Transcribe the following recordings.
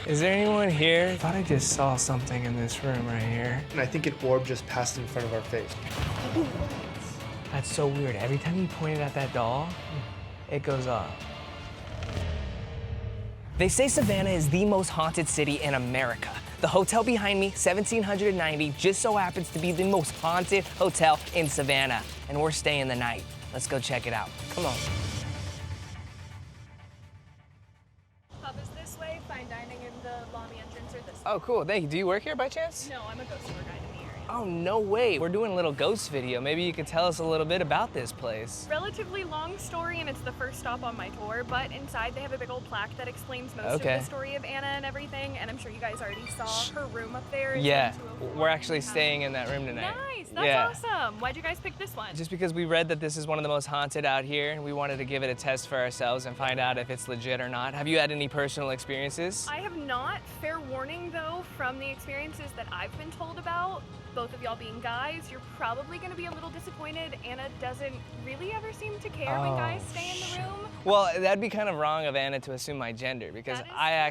Is there anyone here? I thought I just saw something in this room right here. And I think an orb just passed in front of our face. That's so weird. Every time you pointed at that doll, it goes off. They say Savannah is the most haunted city in America. The hotel behind me, 1790, just so happens to be the most haunted hotel in Savannah. And we're staying the night. Let's go check it out. Come on. Pub is this way, fine dining in the lobby entrance or this way. Oh, cool. Thank you. Do you work here by chance? No, I'm a ghost tour guide in the area. Oh, no way. We're doing a little ghost video. Maybe you could tell us a little bit about this place. Relatively long story, and it's the first stop on my tour, but inside they have a big old plaque that explains most of the story of Anna and everything, and I'm sure you guys already saw her room up there. Yeah, we're actually staying in that room tonight. Nice, that's awesome. Why'd you guys pick this one? Just because we read that this is one of the most haunted out here, and we wanted to give it a test for ourselves and find out if it's legit or not. Have you had any personal experiences? I have not. Fair warning, though, from the experiences that I've been told about, both of y'all being guys, you're probably going to be a little disappointed. Anna doesn't really ever seem to care when guys stay in the room. Well, that'd be kind of wrong of Anna to assume my gender, because I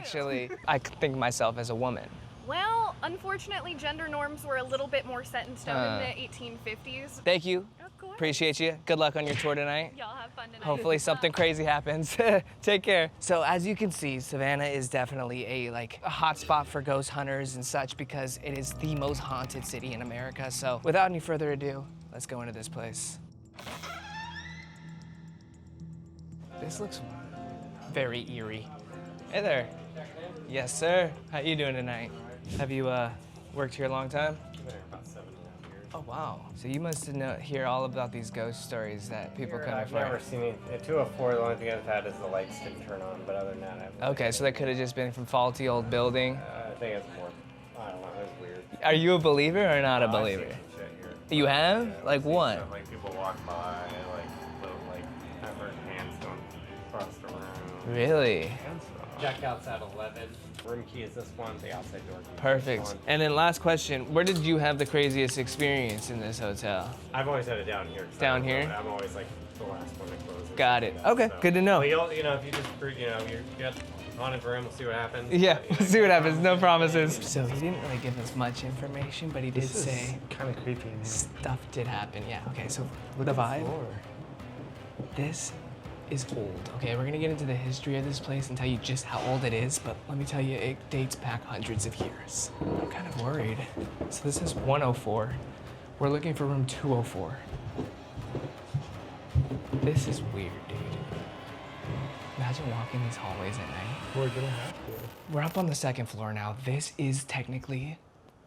think of myself as a woman. Well, unfortunately, gender norms were a little bit more set in stone in the 1850s. Thank you. Of course. Appreciate you. Good luck on your tour tonight. Y'all have fun tonight. Hopefully something crazy happens. Take care. So as you can see, Savannah is definitely a hot spot for ghost hunters and such because it is the most haunted city in America. So without any further ado, let's go into this place. This looks very eerie. Hey there. Yes, sir. How you doing tonight? Have you worked here a long time? About 7.5 years. Oh, wow. So you must hear all about these ghost stories that people come I've for. never seen it. At 204, the only thing I've had is the lights didn't turn on, but other than that, I've... Okay, so that could have just been from faulty old building. I think it's more... I don't know, it's weird. Are you a believer or not a I've believer? seen some shit here. You have? Yeah, Like I've seen what? stuff, like people walk by, I've heard hands going across the room. Really? Checkout's at 11. Room key is this one, the outside door key is this Perfect. one. And then last question, where did you have the craziest experience in this hotel? I've always had it down here. 'Cause Down I don't know, here? I'm always like the last one to close it. Got it. Yeah, Okay, so. good to know. But you'll, if you just, you get haunted room, we'll see what happens. Yeah, But, see what happens, no promises. So he didn't really give us much information, but he did say kind of creepy in here. stuff did happen. Yeah, okay, so Look the at vibe. floor. This is old. Okay, we're gonna get into the history of this place and tell you just how old it is, but let me tell you, it dates back hundreds of years. I'm kind of worried. So this is 104. We're looking for room 204. This is weird, dude. Imagine walking these hallways at night. We're gonna have to. We're up on the second floor now. This is technically,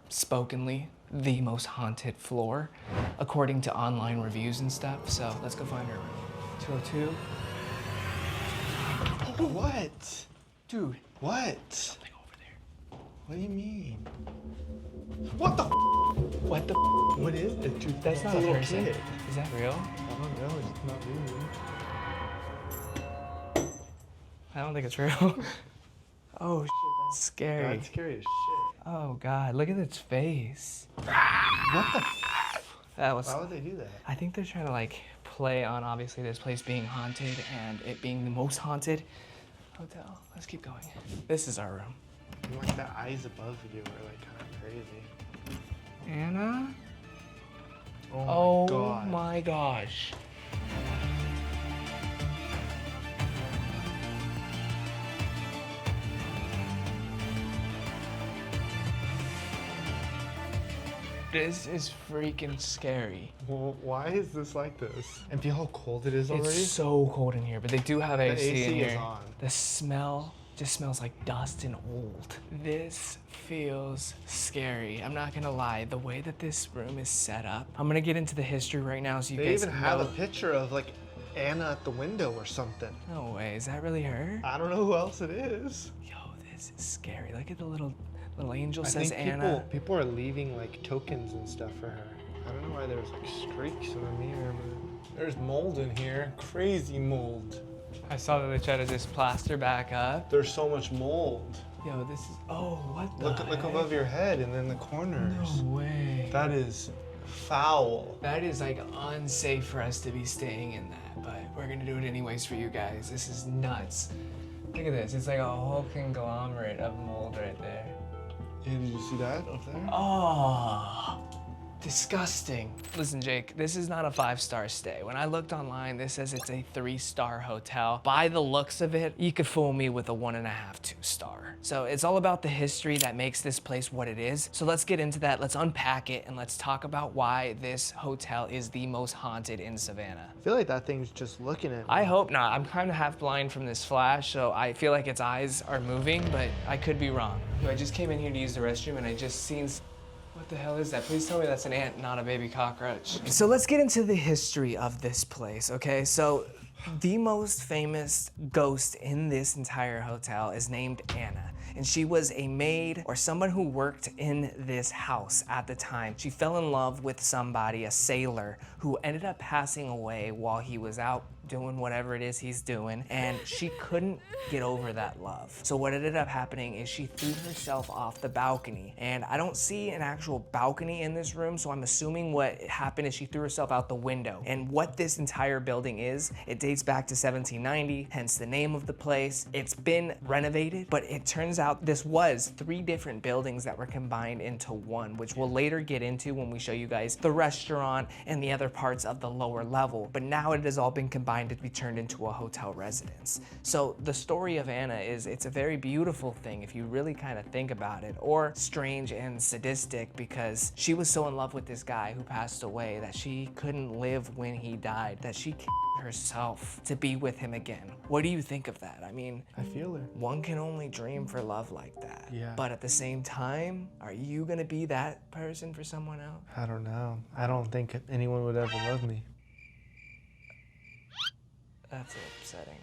spokenly, the most haunted floor, according to online reviews and stuff. So let's go find our room. 202. What? Dude, What? something over there. What do you mean? What the? What the? What is it, dude? That's It's not a a little person. kid. Is that real? I don't know. It's not real. I don't think it's real. Oh shit, that's scary. That's scary as shit. Oh god, look at its face. What the? That was. Why would they do that? I think they're trying to play on obviously this place being haunted and it being the most haunted hotel. Let's keep going. This is our room. Like the eyes above you are kind of crazy. Anna? Oh my god. My gosh. This is freaking scary. Well, why is this like this? And feel how cold it is already? It's so cold in here, but they do have AC, in AC here. is on. The smell just smells like dust and old. This feels scary. I'm not gonna lie, the way that this room is set up. I'm gonna get into the history right now so you They guys even know. have a picture of Anna at the window or something. No way, is that really her? I don't know who else it is. Yo, this is scary. Look at the little angel I says think Anna. people are leaving tokens and stuff for her. I don't know why there's streaks in the mirror, but there's mold in here. Crazy mold. I saw that they tried to just plaster back up. There's so much mold. Yo, this is, oh, what the Look heck? above your head and then the corners. No way. That is foul. That is unsafe for us to be staying in that, but we're gonna do it anyways for you guys. This is nuts. Look at this. It's like a whole conglomerate of mold right there. Yeah, did you see that up there? Oh, disgusting. Listen, Jake, this is not a 5-star stay. When I looked online, this says it's a 3-star hotel. By the looks of it, you could fool me with a 1.5, 2-star. So it's all about the history that makes this place what it is. So let's get into that. Let's unpack it and let's talk about why this hotel is the most haunted in Savannah. I feel like that thing's just looking at me. I hope not. I'm kind of half blind from this flash, so I feel like its eyes are moving, but I could be wrong. I just came in here to use the restroom and I just seen. What the hell is that? Please tell me that's an ant, not a baby cockroach. So let's get into the history of this place, okay? So the most famous ghost in this entire hotel is named Anna. And she was a maid or someone who worked in this house at the time. She fell in love with somebody, a sailor, who ended up passing away while he was out doing whatever it is he's doing, and she couldn't get over that love. So what ended up happening is she threw herself off the balcony, and I don't see an actual balcony in this room, so I'm assuming what happened is she threw herself out the window. And what this entire building is, it dates back to 1790, hence the name of the place. It's been renovated, but it turns out this was 3 different buildings that were combined into one, which we'll later get into when we show you guys the restaurant and the other parts of the lower level. But now it has all been combined to be turned into a hotel residence. So the story of Anna is, it's a very beautiful thing if you really kind of think about it, or strange and sadistic because she was so in love with this guy who passed away that she couldn't live when he died, that she killed herself to be with him again. What do you think of that? I mean, I feel her. one can only dream for love like that. Yeah. But at the same time, are you gonna be that person for someone else? I don't know. I don't think anyone would ever love me. That's upsetting.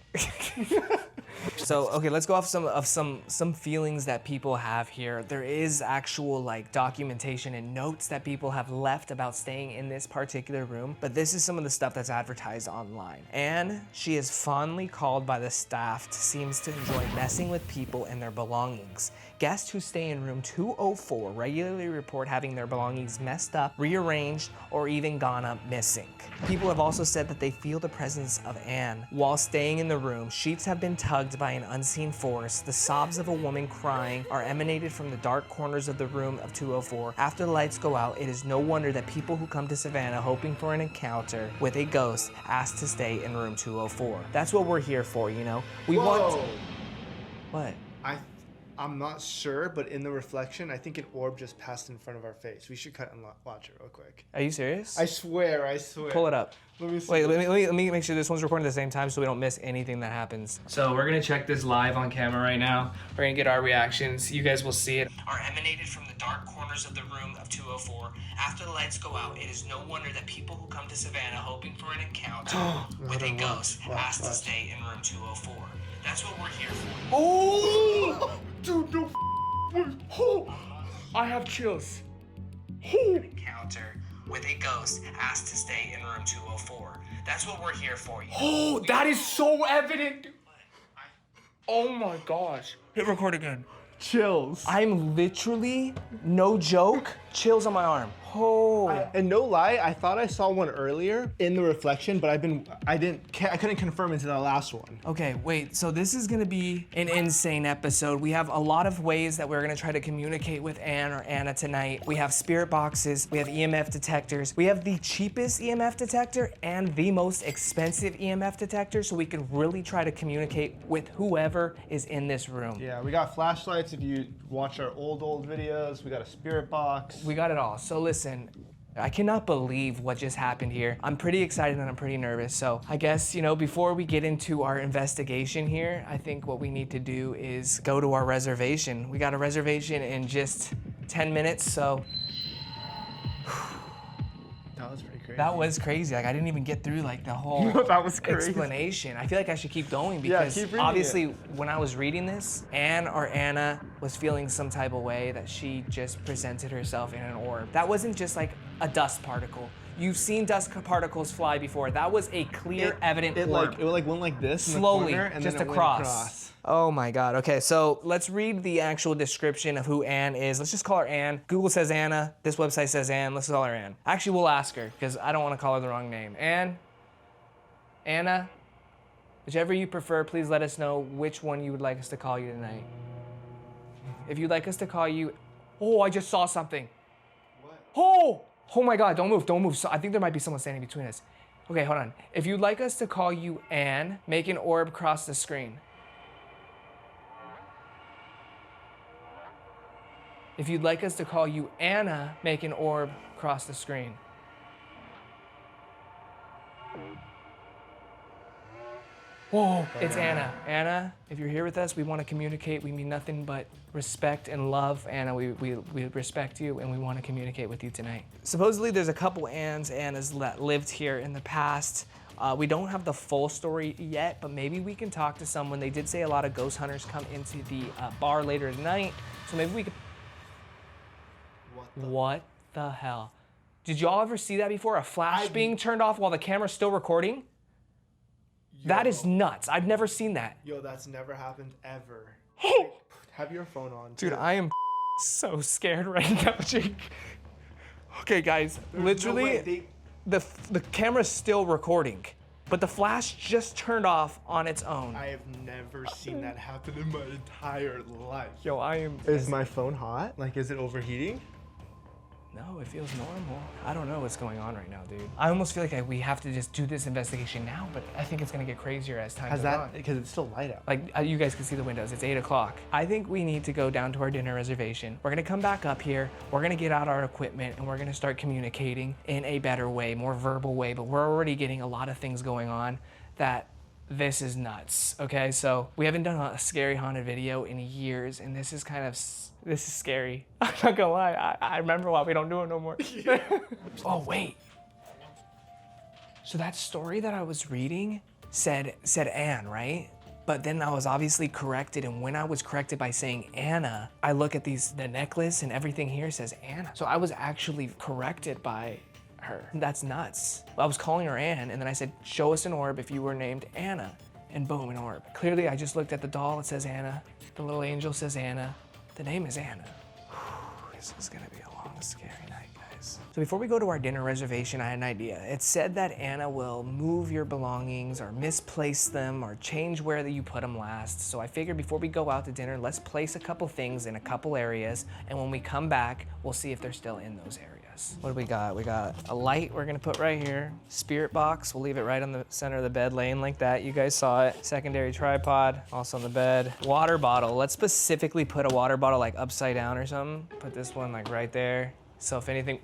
So, okay, let's go off some feelings that people have here. There is actual like documentation and notes that people have left about staying in this particular room, but this is some of the stuff that's advertised online. And she is fondly called by the staff, seems to enjoy messing with people and their belongings. Guests who stay in room 204 regularly report having their belongings messed up, rearranged, or even gone up missing. People have also said that they feel the presence of Anne while staying in the room. Sheets have been tugged by an unseen force. The sobs of a woman crying are emanated from the dark corners of the room of 204. After the lights go out, it is no wonder that people who come to Savannah hoping for an encounter with a ghost ask to stay in room 204. That's what we're here for, you know? We want... What? I'm not sure, but in the reflection, I think an orb just passed in front of our face. We should cut and watch it real quick. Are you serious? I swear. Pull it up. Let me see. Wait, let me make sure this one's recording at the same time so we don't miss anything that happens. So we're gonna check this live on camera right now. We're gonna get our reactions. You guys will see it. Are emanated from the dark corners of the room of 204. After the lights go out, it is no wonder that people who come to Savannah hoping for an encounter with a ghost ask to stay in room 204. That's what we're here for. Oh! Dude, no Oh, I have chills. Encounter with a ghost asked to stay in room 204. That's what we're here for. Oh, that is so evident. Oh my gosh. Hit record again. chills. I'm literally, no joke, chills on my arm. Oh. And no lie, I thought I saw one earlier in the reflection, but I couldn't confirm into the last one. Okay, wait, so this is gonna be an insane episode. We have a lot of ways that we're gonna try to communicate with Anne or Anna tonight. We have spirit boxes, we have EMF detectors, we have the cheapest EMF detector and the most expensive EMF detector, so we can really try to communicate with whoever is in this room. Yeah, we got flashlights if you watch our old videos, we got a spirit box. We got it all. So listen, I cannot believe what just happened here. I'm pretty excited and I'm pretty nervous. So I guess, you know, before we get into our investigation here, I think what we need to do is go to our reservation. We got a reservation in just 10 minutes, so. That was pretty crazy. That was crazy. Like I didn't even get through like the whole That was crazy. explanation. I feel like I should keep going because keep reading obviously it. when I was reading this, Anne or Anna was feeling some type of way that she just presented herself in an orb. That wasn't just like a dust particle. You've seen dust particles fly before. That was a clear, evident orb. It went like this in the Slowly, corner, and just then it went across. Oh my God, okay, so let's read the actual description of who Anne is. Let's just call her Anne. Google says Anna, this website says Anne, let's call her Anne. Actually, we'll ask her, because I don't want to call her the wrong name. Anne? Anna? Whichever you prefer, please let us know which one you would like us to call you tonight. If you'd like us to call you, oh, I just saw something. What? Oh my God, don't move. So I think there might be someone standing between us. Okay, hold on. If you'd like us to call you Anne, make an orb cross the screen. If you'd like us to call you Anna, make an orb cross the screen. Whoa, it's Anna. Anna, if you're here with us, we want to communicate. We mean nothing but respect and love. Anna, we respect you and we want to communicate with you tonight. Supposedly there's a couple Annas that lived here in the past. We don't have the full story yet, but maybe we can talk to someone. They did say a lot of ghost hunters come into the bar later tonight, so maybe we could... What the hell? Did y'all ever see that before? A flash being turned off while the camera's still recording? Yo. That is nuts. I've never seen that. Yo, that's never happened ever. Have your phone on. Dude, I am so scared right now, Jake. Okay, guys, literally, the camera's still recording, but the flash just turned off on its own. I have never seen that happen in my entire life. Yo, I am... Is my phone hot? Like, is it overheating? No, it feels normal. I don't know what's going on right now, dude. I almost feel like we have to just do this investigation now, but I think it's gonna get crazier as time goes on. Because it's still light out. Like, you guys can see the windows, it's 8 o'clock. I think we need to go down to our dinner reservation. We're gonna come back up here, we're gonna get out our equipment, and we're gonna start communicating in a better way, more verbal way, but we're already getting a lot of things going on that this is nuts, okay? So we haven't done a scary haunted video in years, and this is kind of, this is scary. I'm not gonna lie, I remember why we don't do it no more. Oh, wait. So that story that I was reading said Anne, right? But then I was obviously corrected, and when I was corrected by saying Anna, I look at the necklace and everything here says Anna. So I was actually corrected by her. That's nuts. I was calling her Anne, and then I said, show us an orb if you were named Anna, and boom, an orb. Clearly, I just looked at the doll, it says Anna. The little angel says Anna. The name is Anna. This is gonna be a long, scary night, guys. So before we go to our dinner reservation, I had an idea. It said that Anna will move your belongings or misplace them or change where you put them last. So I figured before we go out to dinner, let's place a couple things in a couple areas, and when we come back, we'll see if they're still in those areas. What do we got? We got a light we're gonna put right here. Spirit box, we'll leave it right on the center of the bed, laying like that. You guys saw it. Secondary tripod, also on the bed. Water bottle, let's specifically put a water bottle like upside down or something. Put this one like right there. So if anything,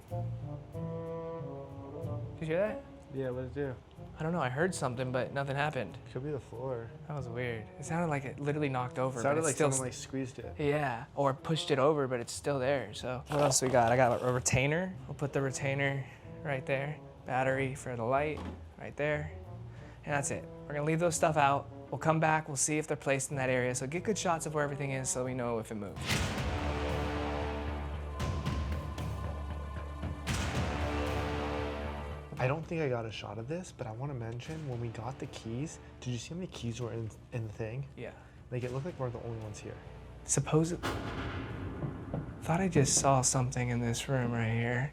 did you hear that? Yeah, what did it do? I don't know, I heard something, but nothing happened. Could be the floor. That was weird. It sounded like it literally knocked over. It sounded but like still someone like squeezed it. Yeah, or pushed it over, but it's still there, so. What else we got? I got a retainer. We'll put the retainer right there. Battery for the light, right there. And that's it. We're gonna leave those stuff out. We'll come back, we'll see if they're placed in that area. So get good shots of where everything is so we know if it moves. I don't think I got a shot of this, but I want to mention when we got the keys, did you see how many keys were in the thing? Yeah. Like, it looked like we're the only ones here. Supposedly, thought I just saw something in this room right here.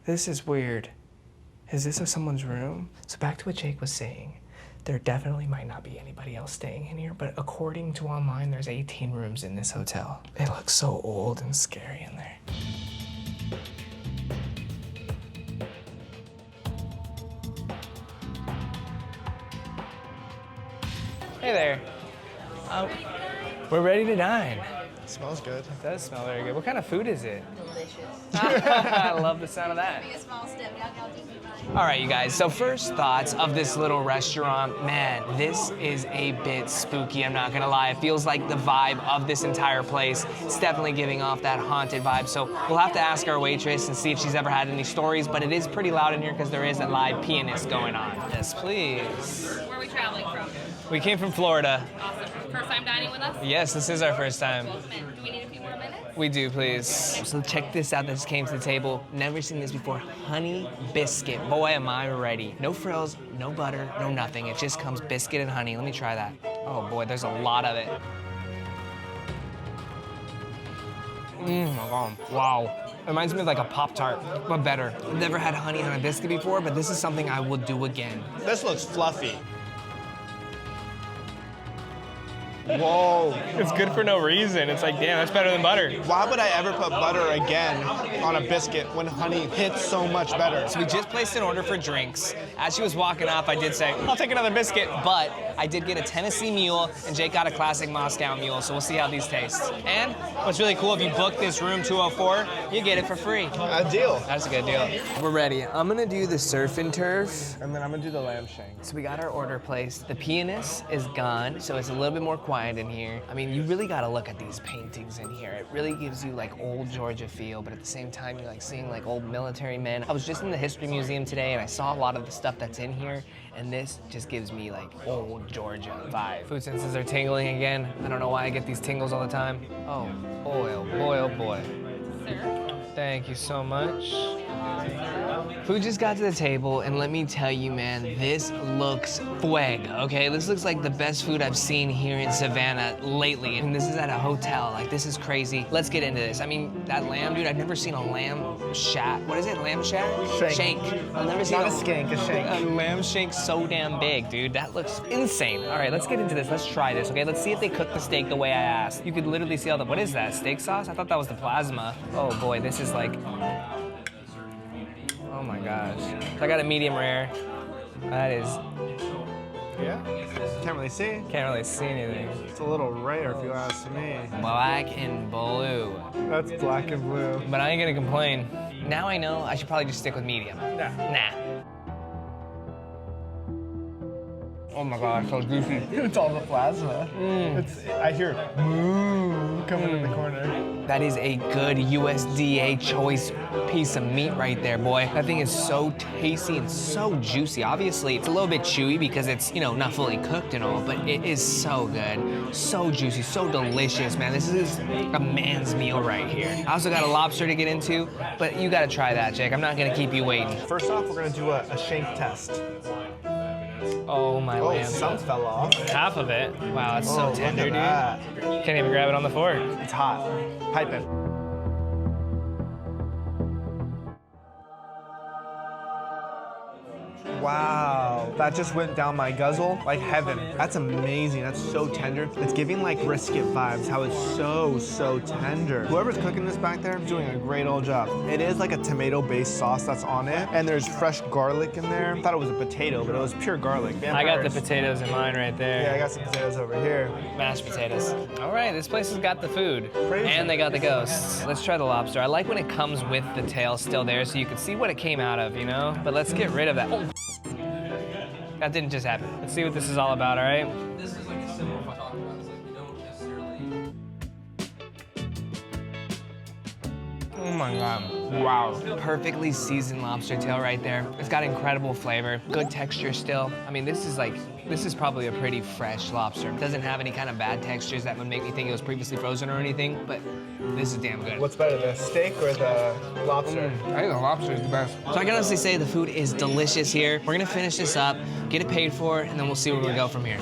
This is weird. Is this someone's room? So back to what Jake was saying. There definitely might not be anybody else staying in here, but according to online, there's 18 rooms in this hotel. It looks so old and scary in there. Hey there. We're ready to dine. It smells good. It does smell very good. What kind of food is it? Delicious. I love the sound of that. Be a small step. Y'all do fine. All right, you guys. So first thoughts of this little restaurant. Man, this is a bit spooky, I'm not gonna lie. It feels like the vibe of this entire place. It's definitely giving off that haunted vibe. So we'll have to ask our waitress and see if she's ever had any stories, but it is pretty loud in here because there is a live pianist going on. Yes, please. Where are we traveling from? We came from Florida. Awesome. First time dining with us? Yes, this is our first time. Welcome in. Do we need a few more minutes? We do, please. So check this out, this came to the table. Never seen this before. Honey biscuit. Boy, am I ready. No frills, no butter, no nothing. It just comes biscuit and honey. Let me try that. Oh boy, there's a lot of it. My God, wow. It reminds me of like a Pop-Tart, but better. I've never had honey on a biscuit before, but this is something I will do again. This looks fluffy. Whoa. It's good for no reason. It's like, damn, that's better than butter. Why would I ever put butter again on a biscuit when honey hits so much better? So we just placed an order for drinks. As she was walking off, I did say, I'll take another biscuit. But I did get a Tennessee mule, and Jake got a classic Moscow mule, so we'll see how these taste. And what's really cool, if you book this room 204, you get it for free. A deal. That's a good deal. We're ready. I'm gonna do the surf and turf. And then I'm gonna do the lamb shank. So we got our order placed. The pianist is gone, so it's a little bit more quiet in here. I mean, you really gotta look at these paintings in here. It really gives you like old Georgia feel, but at the same time, you're like seeing like old military men. I was just in the history museum today, and I saw a lot of the stuff that's in here, and this just gives me like old Georgia vibe. Food senses are tingling again. I don't know why I get these tingles all the time. Oh boy, oh boy, oh boy. Sir? Thank you so much. Food just got to the table, and let me tell you, man, this looks fuego, okay? This looks like the best food I've seen here in Savannah lately, and this is at a hotel. Like, this is crazy. Let's get into this. I mean, that lamb, dude, I've never seen a lamb shank. What is it, lamb shank? Shank. I've never seen Not a skank, a shank. a lamb shank so damn big, dude. That looks insane. All right, let's get into this. Let's try this, okay? Let's see if they cook the steak the way I asked. You could literally see all the, what is that, steak sauce? I thought that was the plasma. Oh boy, this is like, oh my gosh. So I got a medium rare. That is, Yeah? Can't really see. can't really see anything. It's a little rare if you ask me. Black and blue. That's black and blue. But I ain't gonna complain. Now I know I should probably just stick with medium. Nah. Oh my gosh, so juicy. It's all the plasma. I hear moo coming in the corner. That is a good USDA choice piece of meat right there, boy. That thing is so tasty and so juicy. Obviously, it's a little bit chewy because it's, you know, not fully cooked and all, but it is so good. So juicy, so delicious, man. This is a man's meal right here. I also got a lobster to get into, but you gotta try that, Jake. I'm not gonna keep you waiting. First off, we're gonna do a shank test. Oh, my Oh, lamb. some fell off. Half of it. Wow, it's so look tender, at dude. that. Can't even grab it on the fork. It's hot. Piping. Wow, that just went down my guzzle like heaven. That's amazing. That's so tender. It's giving like brisket vibes, how it's so tender. Whoever's cooking this back there is doing a great old job. It is like a tomato-based sauce that's on it, and there's fresh garlic in there. I thought it was a potato, but it was pure garlic. I got the Vampires. potatoes in mine right there. Yeah, I got some potatoes over here. Mashed potatoes. All right, this place has got the food. Crazy. And they got the ghosts. Let's try the lobster. I like when it comes with the tail still there so you can see what it came out of, you know? But let's get rid of that. Oh. That didn't just happen. Let's see what this is all about, all right? This is like a simple talk about. It's like you don't necessarily. Oh my God. Wow. Perfectly seasoned lobster tail right there. It's got incredible flavor, good texture still. I mean, this is probably a pretty fresh lobster. It doesn't have any kind of bad textures that would make me think it was previously frozen or anything, but this is damn good. What's better, the steak or the lobster? I think the lobster is the best. So I can honestly say the food is delicious here. We're gonna finish this up, get it paid for, and then we'll see where we go from here.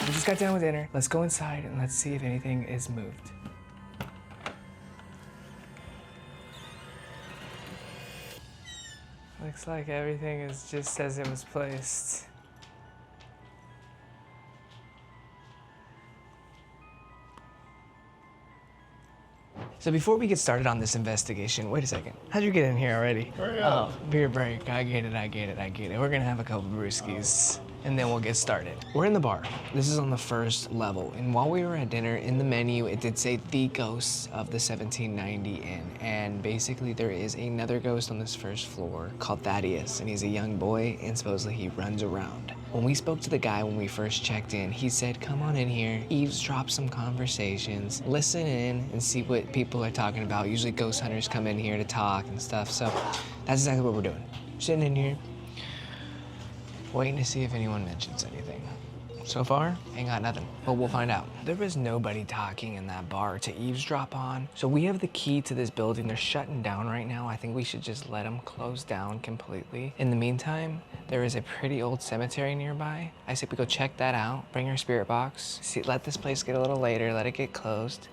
We just got done with dinner. Let's go inside and let's see if anything is moved. Looks like everything is just as it was placed. So before we get started on this investigation, wait a second. How'd you get in here already? Hurry up. Oh, beer break. I get it. We're gonna have a couple brewskis and then we'll get started. We're in the bar. This is on the first level. And while we were at dinner, in the menu, it did say the ghosts of the 1790 Inn. And basically there is another ghost on this first floor called Thaddeus, and he's a young boy and supposedly he runs around. When we spoke to the guy when we first checked in, he said, come on in here, eavesdrop some conversations, listen in and see what people are talking about. Usually ghost hunters come in here to talk and stuff. So that's exactly what we're doing. Sitting in here, waiting to see if anyone mentions anything. So far, ain't got nothing, but we'll find out. There was nobody talking in that bar to eavesdrop on. So we have the key to this building. They're shutting down right now. I think we should just let them close down completely. In the meantime, there is a pretty old cemetery nearby. I say we go check that out, bring our spirit box, let this place get a little later, let it get closed,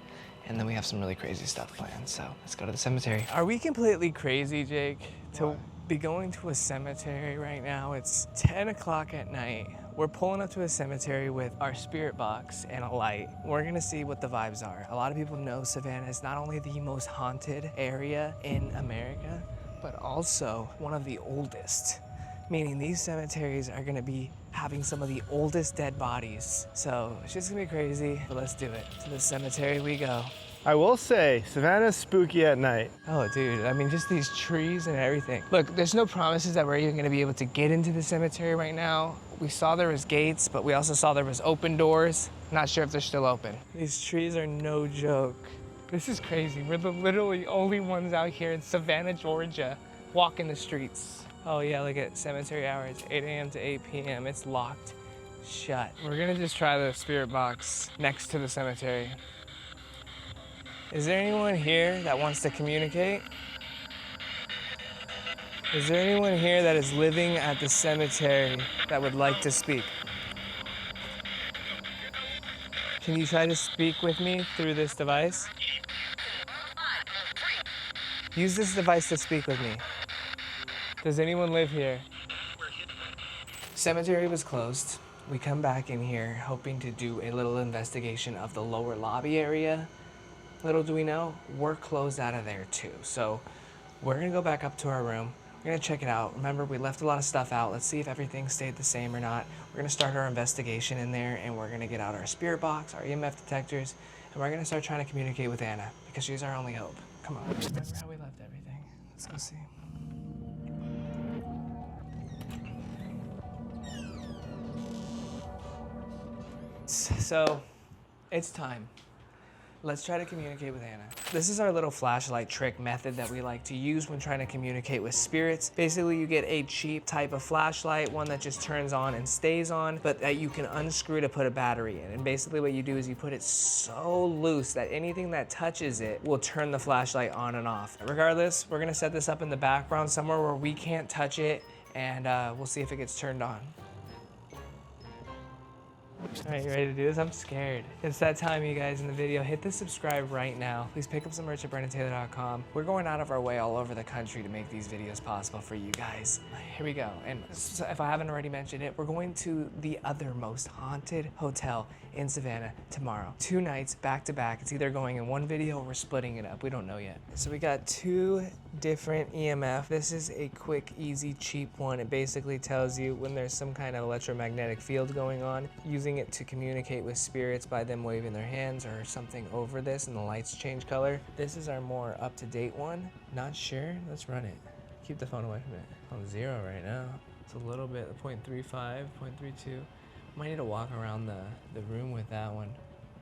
and then we have some really crazy stuff planned. So let's go to the cemetery. Are we completely crazy, Jake, to be going to a cemetery right now? It's 10 o'clock at night. we're pulling up to a cemetery with our spirit box and a light. We're gonna see what the vibes are. A lot of people know Savannah is not only the most haunted area in America, but also one of the oldest. Meaning these cemeteries are gonna be having some of the oldest dead bodies. So it's just gonna be crazy, but let's do it. To the cemetery we go. I will say, Savannah's spooky at night. Oh, dude, I mean, just these trees and everything. Look, there's no promises that we're even gonna be able to get into the cemetery right now. We saw there was gates, but we also saw there was open doors. Not sure if they're still open. These trees are no joke. This is crazy. We're the literally only ones out here in Savannah, Georgia, walking the streets. Oh yeah, look at cemetery hours, 8 a.m. to 8 p.m. It's locked shut. We're gonna just try the spirit box next to the cemetery. Is there anyone here that wants to communicate? Is there anyone here that is living at the cemetery that would like to speak? Can you try to speak with me through this device? Use this device to speak with me. Does anyone live here? Cemetery was closed. We come back in here hoping to do a little investigation of the lower lobby area. Little do we know, we're closed out of there too. So we're gonna go back up to our room. We're gonna check it out. Remember, we left a lot of stuff out. Let's see if everything stayed the same or not. We're gonna start our investigation in there, and we're gonna get out our spirit box, our EMF detectors, and we're gonna start trying to communicate with Anna because she's our only hope. Come on, remember how we left everything. Let's go see. So, it's time. Let's try to communicate with Anna. This is our little flashlight trick method that we like to use when trying to communicate with spirits. Basically, you get a cheap type of flashlight, one that just turns on and stays on, but that you can unscrew to put a battery in. And basically what you do is you put it so loose that anything that touches it will turn the flashlight on and off. Regardless, we're gonna set this up in the background somewhere where we can't touch it, and we'll see if it gets turned on. All right, you ready to do this? I'm scared. It's that time, you guys, in the video. Hit the subscribe right now. Please pick up some merch at BrennenTaylor.com. We're going out of our way all over the country to make these videos possible for you guys. Here we go. And so if I haven't already mentioned it, we're going to the other most haunted hotel in Savannah tomorrow. 2 nights back to back. It's either going in one video or we're splitting it up. We don't know yet. So we got 2 different EMF. This is a quick, easy, cheap one. It basically tells you when there's some kind of electromagnetic field going on, using it to communicate with spirits by them waving their hands or something over this, and the lights change color. This is our more up-to-date one. Not sure. Let's run it. Keep the phone away from it. On 0 right now. It's a little bit, 0.35, 0.32. Might need to walk around the room with that one,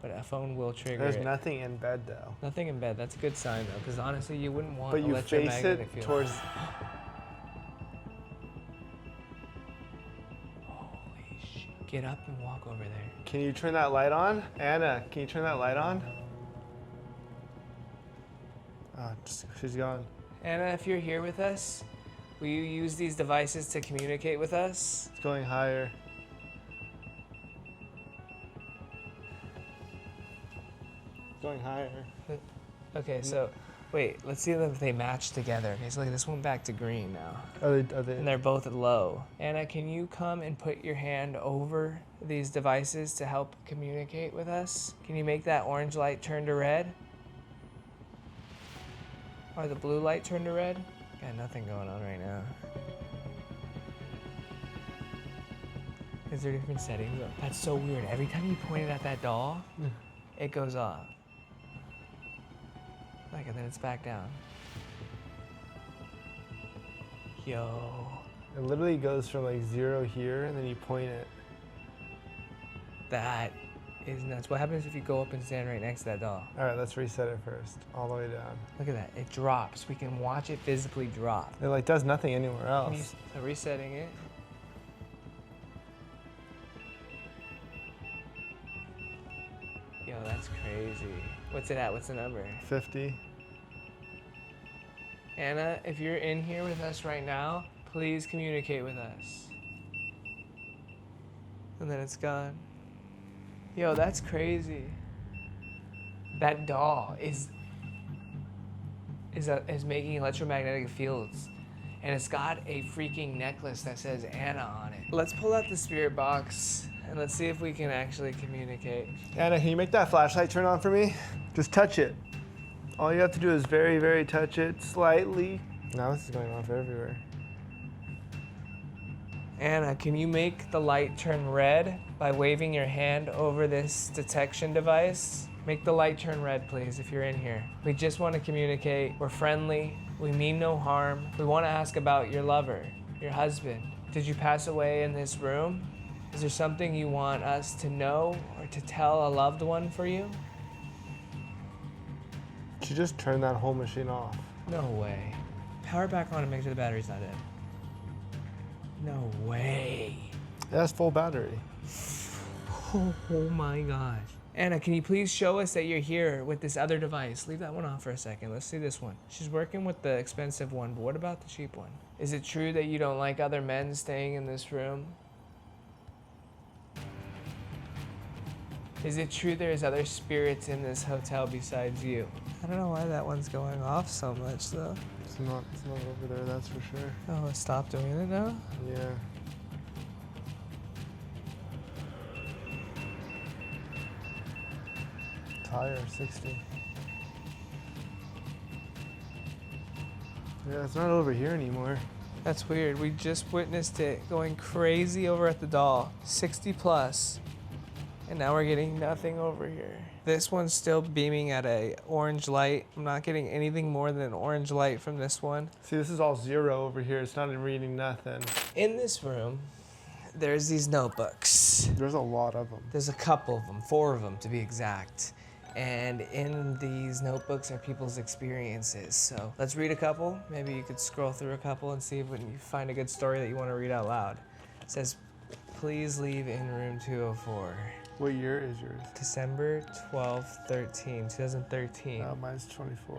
but a phone will trigger it. There's nothing in bed though. Nothing in bed. That's a good sign though, because honestly, you wouldn't want But you face electromagnetic it field. towards. Holy shit! Get up and walk over there. Can you turn that light on? Anna, can you turn that light on? Oh, she's gone. Anna, if you're here with us, will you use these devices to communicate with us? It's going higher. It's going higher. Okay, so wait, let's see if they match together. Okay, so look, this went back to green now. Are they? And they're both low. Anna, can you come and put your hand over these devices to help communicate with us? Can you make that orange light turn to red? Or the blue light turn to red? Got nothing going on right now. Is there different settings? That's so weird. Every time you point it at that doll, it goes off. Like, and then it's back down. Yo. It literally goes from like 0 here, and then you point it. That is nuts. What happens if you go up and stand right next to that doll? All right, let's reset it first, all the way down. Look at that. It drops. We can watch it physically drop. It like does nothing anywhere else. So resetting it. Yo, that's crazy. What's it at? What's the number? 50. Anna, if you're in here with us right now, please communicate with us. And then it's gone. Yo, that's crazy. That doll is making electromagnetic fields. and it's got a freaking necklace that says Anna on it. Let's pull out the spirit box and let's see if we can actually communicate. Anna, can you make that flashlight turn on for me? Just touch it. All you have to do is very, very touch it slightly. Now this is going off everywhere. Anna, can you make the light turn red by waving your hand over this detection device? Make the light turn red, please, if you're in here. We just want to communicate. We're friendly. We mean no harm. We want to ask about your lover, your husband. Did you pass away in this room? Is there something you want us to know or to tell a loved one for you? She just turned that whole machine off. No way. Power back on and make sure the battery's not dead. No way. It has full battery. Oh my gosh. Anna, can you please show us that you're here with this other device? Leave that one off for a second. Let's see this one. She's working with the expensive one, but what about the cheap one? Is it true that you don't like other men staying in this room? Is it true there's other spirits in this hotel besides you? I don't know why that one's going off so much though. It's not over there, that's for sure. Oh, it stopped doing it now? Yeah. Tire 60. Yeah, it's not over here anymore. That's weird. We just witnessed it going crazy over at the doll. 60 plus. And now we're getting nothing over here. This one's still beaming at a orange light. I'm not getting anything more than an orange light from this one. See, this is all 0 over here. It's not even reading nothing. In this room, there's these notebooks. There's a lot of them. There's a couple of them, 4 of them to be exact. And in these notebooks are people's experiences. So let's read a couple. Maybe you could scroll through a couple and see if you find a good story that you want to read out loud. It says, please leave in room 204. What year is yours? December 12th, 2013. Oh, mine's 24.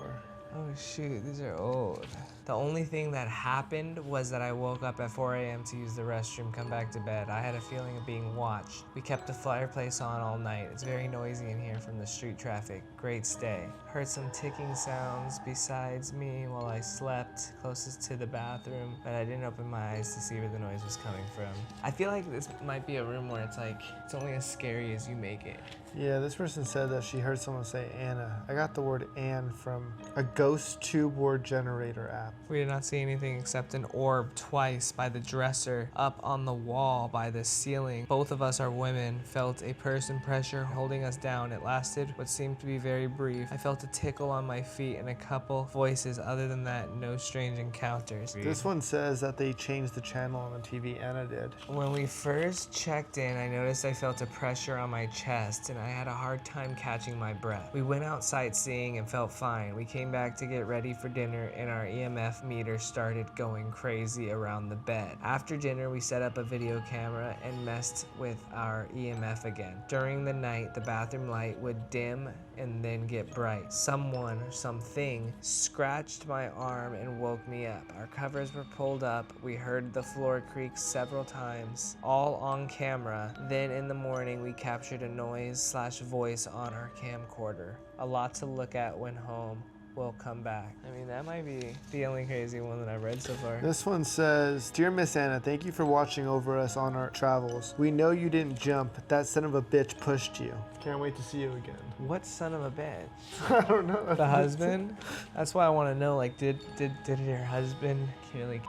Oh shoot, these are old. The only thing that happened was that I woke up at 4 a.m. to use the restroom, come back to bed. I had a feeling of being watched. We kept the fireplace on all night. It's very noisy in here from the street traffic. Great stay. Heard some ticking sounds besides me while I slept closest to the bathroom, but I didn't open my eyes to see where the noise was coming from. I feel like this might be a room where it's like, it's only as scary as you make it. Yeah, this person said that she heard someone say Anna. I got the word Ann from a ghost tube word generator app. We did not see anything except an orb twice by the dresser, up on the wall by the ceiling. Both of us are women, felt a person pressure holding us down. It lasted what seemed to be very brief. I felt a tickle on my feet and a couple voices. Other than that, no strange encounters. This one says that they changed the channel on the TV, Anna did. When we first checked in, I noticed I felt a pressure on my chest and I had a hard time catching my breath. We went out sightseeing and felt fine. We came back to get ready for dinner and our EMF meter started going crazy around the bed. After dinner, we set up a video camera and messed with our EMF again. During the night, the bathroom light would dim and then get bright. Someone or something scratched my arm and woke me up. Our covers were pulled up. We heard the floor creak several times, all on camera. Then in the morning, we captured a noise/voice on our camcorder. A lot to look at when home. We'll come back. I mean, that might be the only crazy one that I've read so far. This one says, Dear Miss Anna, thank you for watching over us on our travels. We know you didn't jump. That son of a bitch pushed you. Can't wait to see you again. What son of a bitch? I don't know. The husband? That's why I want to know, like, did your husband really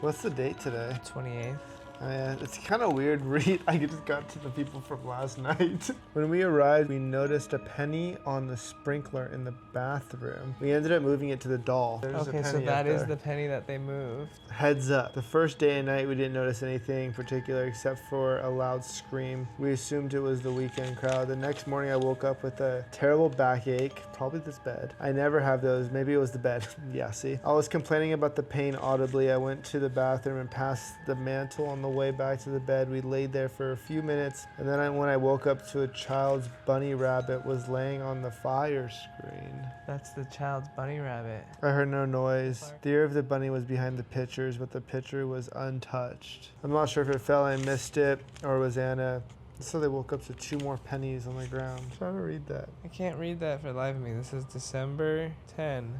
What's the date today? 28th? It's kind of weird read. I just got to the people from last night. When we arrived, we noticed a penny on the sprinkler in the bathroom. We ended up moving it to the doll. There's a Okay, so penny that up is there. the penny that they moved. Heads up. The first day and night, we didn't notice anything particular except for a loud scream. We assumed it was the weekend crowd. The next morning, I woke up with a terrible backache. Probably this bed. I never have those. Maybe it was the bed. Yeah, see? I was complaining about the pain audibly. I went to the bathroom and passed the mantle on the way back to the bed. We laid there for a few minutes, and then when I woke up to a child's bunny rabbit was laying on the fire screen. That's the child's bunny rabbit. I heard no noise. The ear of the bunny was behind the pictures, but the picture was untouched. I'm not sure if it fell and I missed it, or it was Anna. So they woke up to 2 more pennies on the ground. Try to read that. I can't read that for the life of me. This is December 10,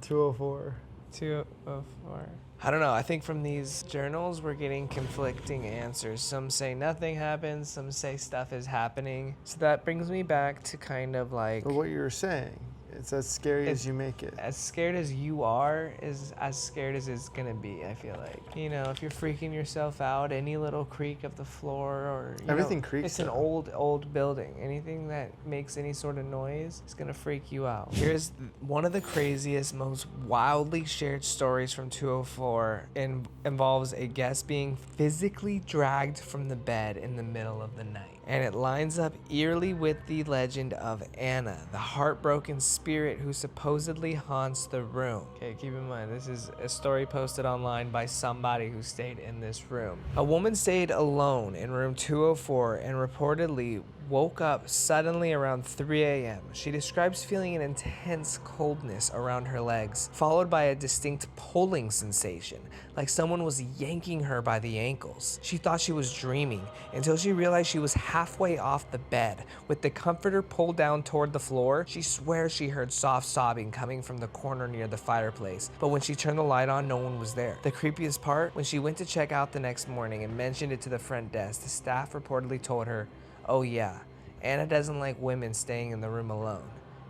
204. 204. I don't know. I think from these journals, we're getting conflicting answers. Some say nothing happens. Some say stuff is happening. So that brings me back to kind of like... But what you're saying, it's as scary as you make it. As scared as you are is as scared as it's gonna be, I feel like. You know, if you're freaking yourself out, any little creak of the floor or... Everything creaks. It's an old building. Anything that makes any sort of noise is gonna freak you out. Here's one of the craziest, most wildly shared stories from 204 and involves a guest being physically dragged from the bed in the middle of the night. And it lines up eerily with the legend of Anna, the heartbroken spirit who supposedly haunts the room. Okay, keep in mind, this is a story posted online by somebody who stayed in this room. A woman stayed alone in room 204 and reportedly woke up suddenly around 3 a.m. She describes feeling an intense coldness around her legs, followed by a distinct pulling sensation, like someone was yanking her by the ankles. She thought she was dreaming until she realized she was halfway off the bed. With the comforter pulled down toward the floor, she swears she heard soft sobbing coming from the corner near the fireplace. But when she turned the light on, no one was there. The creepiest part, when she went to check out the next morning and mentioned it to the front desk, the staff reportedly told her, "Oh yeah, Anna doesn't like women staying in the room alone.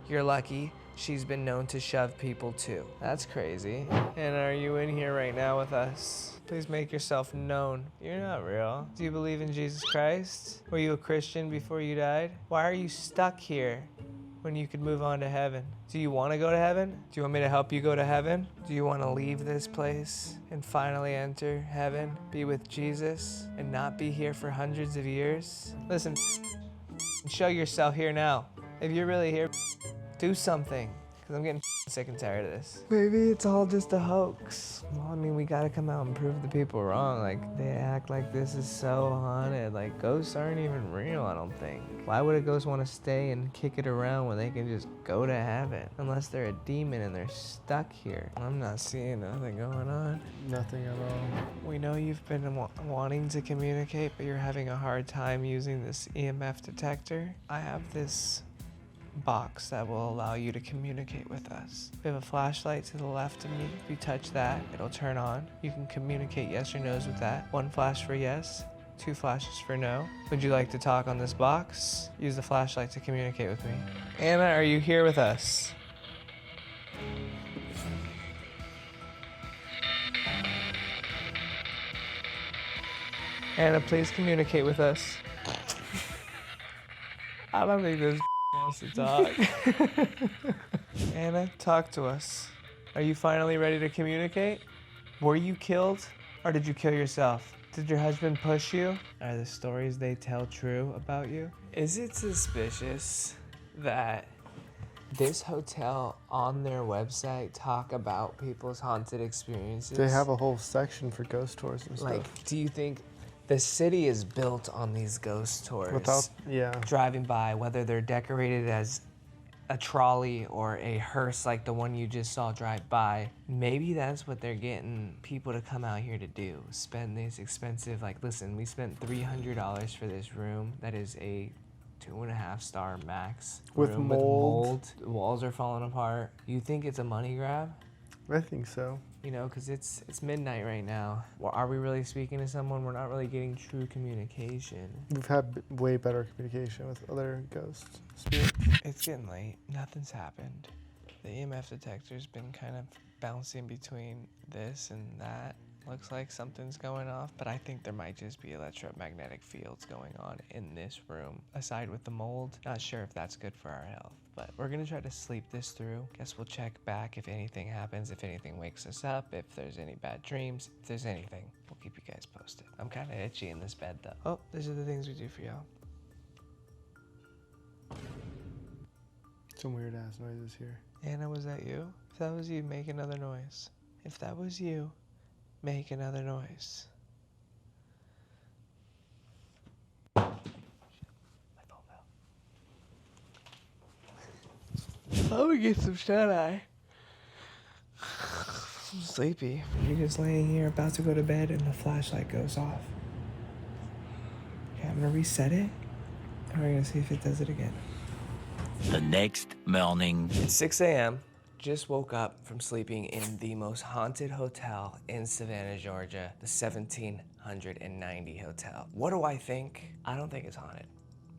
You're lucky. She's been known to shove people too." That's crazy. Anna, are you in here right now with us? Please make yourself known. You're not real. Do you believe in Jesus Christ? Were you a Christian before you died? Why are you stuck here when you could move on to heaven? Do you want to go to heaven? Do you want me to help you go to heaven? Do you want to leave this place and finally enter heaven, be with Jesus, and not be here for hundreds of years? Listen, show yourself here now. If you're really here, do something, because I'm getting sick and tired of this. Maybe it's all just a hoax. Well, I mean, we gotta come out and prove the people wrong. Like, they act like this is so haunted. Like, ghosts aren't even real, I don't think. Why would a ghost want to stay and kick it around when they can just go to heaven? Unless they're a demon and they're stuck here. I'm not seeing nothing going on. Nothing at all. We know you've been wanting to communicate, but you're having a hard time using this EMF detector. I have this box that will allow you to communicate with us. We have a flashlight to the left of me. If you touch that, it'll turn on. You can communicate yes or no's with that. 1 flash for yes, 2 flashes for no. Would you like to talk on this box? Use the flashlight to communicate with me. Anna, are you here with us? Anna, please communicate with us. I don't think this wants to talk. Anna, talk to us. Are you finally ready to communicate? Were you killed, or did you kill yourself? Did your husband push you? Are the stories they tell true about you? Is it suspicious that this hotel on their website talk about people's haunted experiences? They have a whole section for ghost tours and stuff. Like, do you think the city is built on these ghost tours? Yeah. Driving by, whether they're decorated as a trolley or a hearse like the one you just saw drive by, maybe that's what they're getting people to come out here to do. Spend these expensive, like, listen, we spent $300 for this room that is a 2.5 star max With room mold. The walls are falling apart. You think it's a money grab? I think so. You know, because it's midnight right now. Well, are we really speaking to someone? We're not really getting true communication. We've had way better communication with other ghost spirits. It's getting late. Nothing's happened. The EMF detector's been kind of bouncing between this and that. Looks like something's going off, but I think there might just be electromagnetic fields going on in this room. Aside with the mold, not sure if that's good for our health, but we're gonna try to sleep this through. Guess we'll check back if anything happens, if anything wakes us up, if there's any bad dreams, if there's anything. We'll keep you guys posted. I'm kind of itchy in this bed though. Oh, these are the things we do for y'all. Some weird ass noises here. Anna, was that you? If that was you, make another noise. If that was you, make another noise. My phone fell. Oh, we get some shut-eye. I'm sleepy. You're just laying here about to go to bed and the flashlight goes off. Okay, I'm gonna reset it and we're gonna see if it does it again. The next morning. It's 6 a.m. Just woke up from sleeping in the most haunted hotel in Savannah, Georgia, the 1790 Hotel. What do I think? I don't think it's haunted.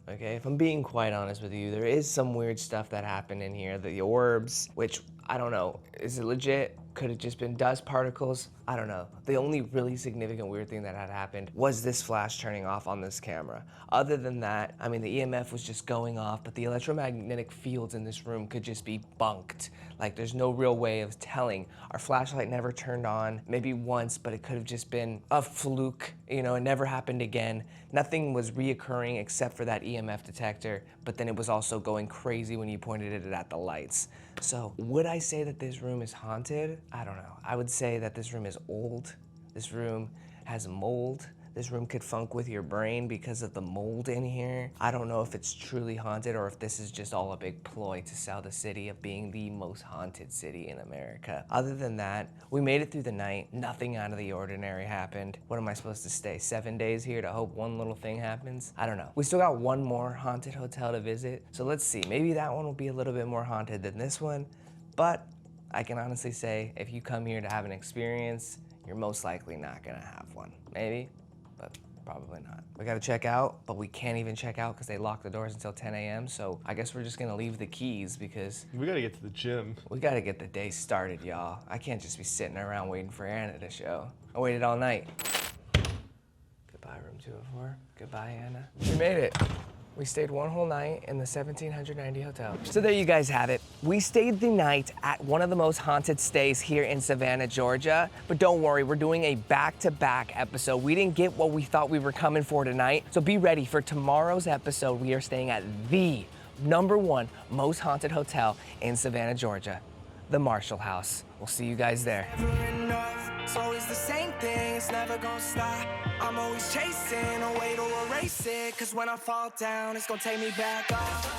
Okay, if I'm being quite honest with you, there is some weird stuff that happened in here. The orbs, which I don't know, is it legit? Could have just been dust particles? I don't know. The only really significant weird thing that had happened was this flash turning off on this camera. Other than that, I mean, the EMF was just going off, but the electromagnetic fields in this room could just be bunked. Like, there's no real way of telling. Our flashlight never turned on, maybe once, but it could have just been a fluke. You know, it never happened again. Nothing was reoccurring except for that EMF detector, but then it was also going crazy when you pointed it at the lights. So, would I say that this room is haunted? I don't know. I would say that this room is old. This room has mold. This room could funk with your brain because of the mold in here. I don't know if it's truly haunted or if this is just all a big ploy to sell the city of being the most haunted city in America. Other than that, we made it through the night. Nothing out of the ordinary happened. What am I supposed to stay 7 days here to hope one little thing happens? I don't know. We still got one more haunted hotel to visit. So let's see, maybe that one will be a little bit more haunted than this one. But I can honestly say if you come here to have an experience, you're most likely not gonna have one. Maybe, but probably not. We gotta check out, but we can't even check out because they lock the doors until 10 a.m. So I guess we're just gonna leave the keys because We gotta get to the gym. we gotta get the day started, y'all. I can't just be sitting around waiting for Anna to show. I waited all night. Goodbye, room 204. Goodbye, Anna. We made it. We stayed one whole night in the 1790 Hotel. So there you guys have it. We stayed the night at one of the most haunted stays here in Savannah, Georgia. But don't worry, we're doing a back-to-back episode. We didn't get what we thought we were coming for tonight. So be ready for tomorrow's episode. We are staying at the #1 most haunted hotel in Savannah, Georgia, the Marshall House. We'll see you guys there. It's always the same thing, it's never gonna stop. I'm always chasing a way to erase it, cause when I fall down, it's gonna take me back up.